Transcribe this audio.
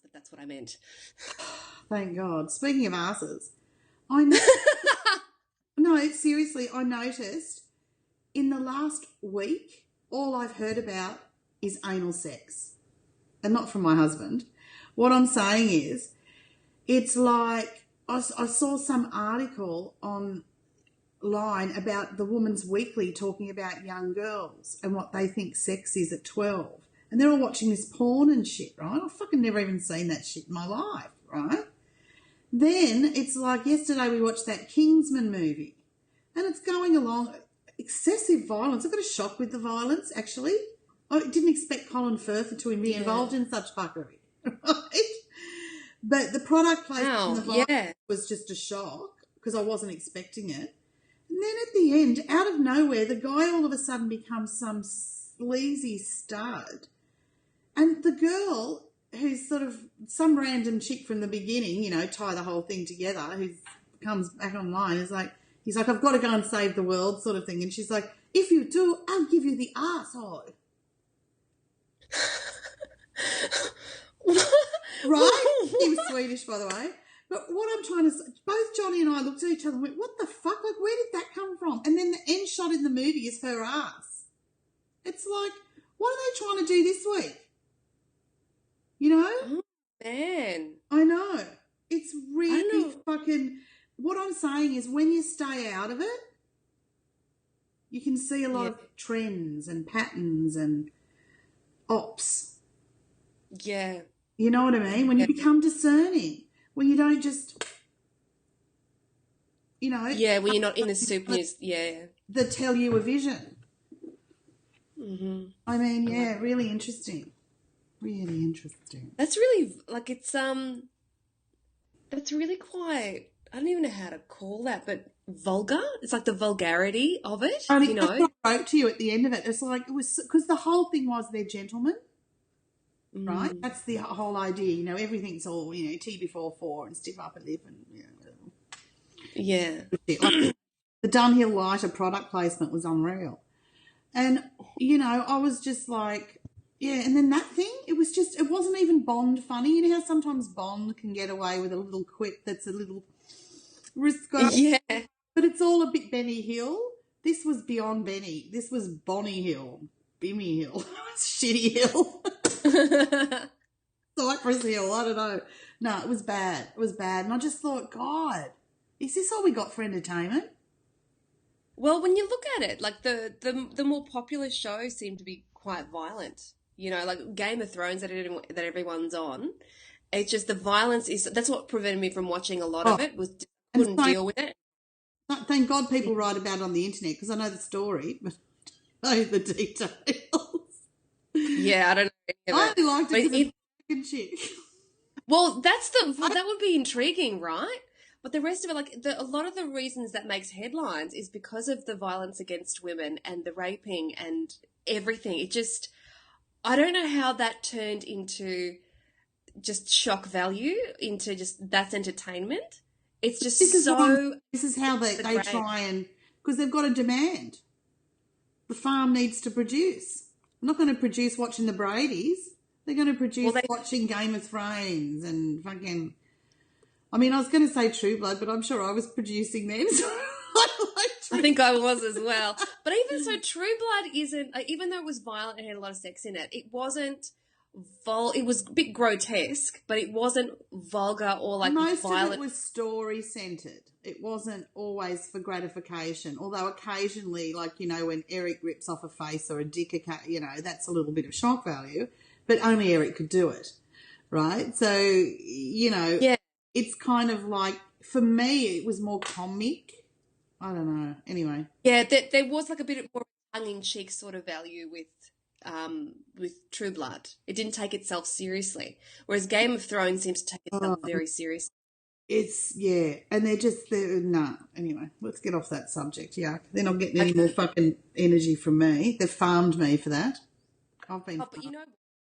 but that's what I meant. Thank God. Speaking of asses, I know. No, seriously, I noticed in the last week, all I've heard about is anal sex. And not from my husband. What I'm saying is, it's like I saw some article online about the Woman's Weekly talking about young girls and what they think sex is at 12. And they're all watching this porn and shit, right? I've fucking never even seen that shit in my life, right? Then it's like yesterday we watched that Kingsman movie and it's going along, excessive violence. I got a shock with the violence, actually. I didn't expect Colin Firth to be involved in such fuckery, right? But the product placement in the violence was just a shock because I wasn't expecting it. And then at the end, out of nowhere, the guy all of a sudden becomes some sleazy stud. And the girl, who's sort of some random chick from the beginning, you know, tie the whole thing together, who comes back online, is like, he's like, I've got to go and save the world sort of thing. And she's like, if you do, I'll give you the arsehole. Right? He was Swedish, by the way. But what I'm trying to say, both Johnny and I looked at each other and went, what the fuck? Like, where did that come from? And then the end shot in the movie is her ass. It's like, what are they trying to do this week? You know? Oh, man. I know. It's really fucking... What I'm saying is when you stay out of it, you can see a lot of trends and patterns and ops. Yeah. You know what I mean? When you become discerning. When you don't just, you know... Yeah, when you're not in the soup. That tell you a vision. Mm-hmm. I mean, yeah, really interesting. Really interesting. That's really, like, it's, that's really quite, I don't even know how to call that, but vulgar. It's like the vulgarity of it, you know? That's what I wrote to you at the end of it. It's like, it was, because the whole thing was they're gentlemen. Right? That's the whole idea. You know, everything's all, you know, tea before four and stiff upper lip and, you know. Yeah. Like, the Dunhill lighter product placement was unreal. And, you know, I was just like, yeah, and then that thing, it wasn't even Bond funny. You know how sometimes Bond can get away with a little quip that's a little risque? Yeah. But it's all a bit Benny Hill. This was beyond Benny. This was Bonnie Hill. Bimmy Hill. Shitty Hill. Cypress Hill, I don't know. No, it was bad. It was bad. And I just thought, God, is this all we got for entertainment? Well, when you look at it, like the more popular shows seem to be quite violent. You know, like Game of Thrones that everyone's on. It's just the violence that's what prevented me from watching a lot of it, was couldn't deal with it. Thank God people write about it on the internet because I know the story, but I know the details. Yeah, I don't know. I only liked it because it's chick. Well, that would be intriguing, right? But the rest of it, like a lot of the reasons that makes headlines is because of the violence against women and the raping and everything. It just, I don't know how that turned into just shock value, into just that's entertainment. It's just this is how they try and, because they've got a demand. The farm needs to produce. They're not going to produce watching the Brady's. They're going to produce watching Game of Thrones and fucking... I mean, I was going to say True Blood, but I'm sure I was producing them. So I think I was as well. But even so, True Blood isn't... even though it was violent and had a lot of sex in it, it wasn't... it was a bit grotesque, but it wasn't vulgar or like most violent. Most of it was story-centred. It wasn't always for gratification, although occasionally, like, you know, when Eric rips off a face or a dick, you know, that's a little bit of shock value, but only Eric could do it, right? So, you know, it's kind of like, for me, it was more comic. I don't know. Anyway. Yeah, there was like a bit more tongue-in-cheek sort of value with True Blood. It didn't take itself seriously, whereas Game of Thrones seems to take itself very seriously. It's, and anyway, let's get off that subject. Yeah, they're not getting any more fucking energy from me. They've farmed me for that. I've been but you know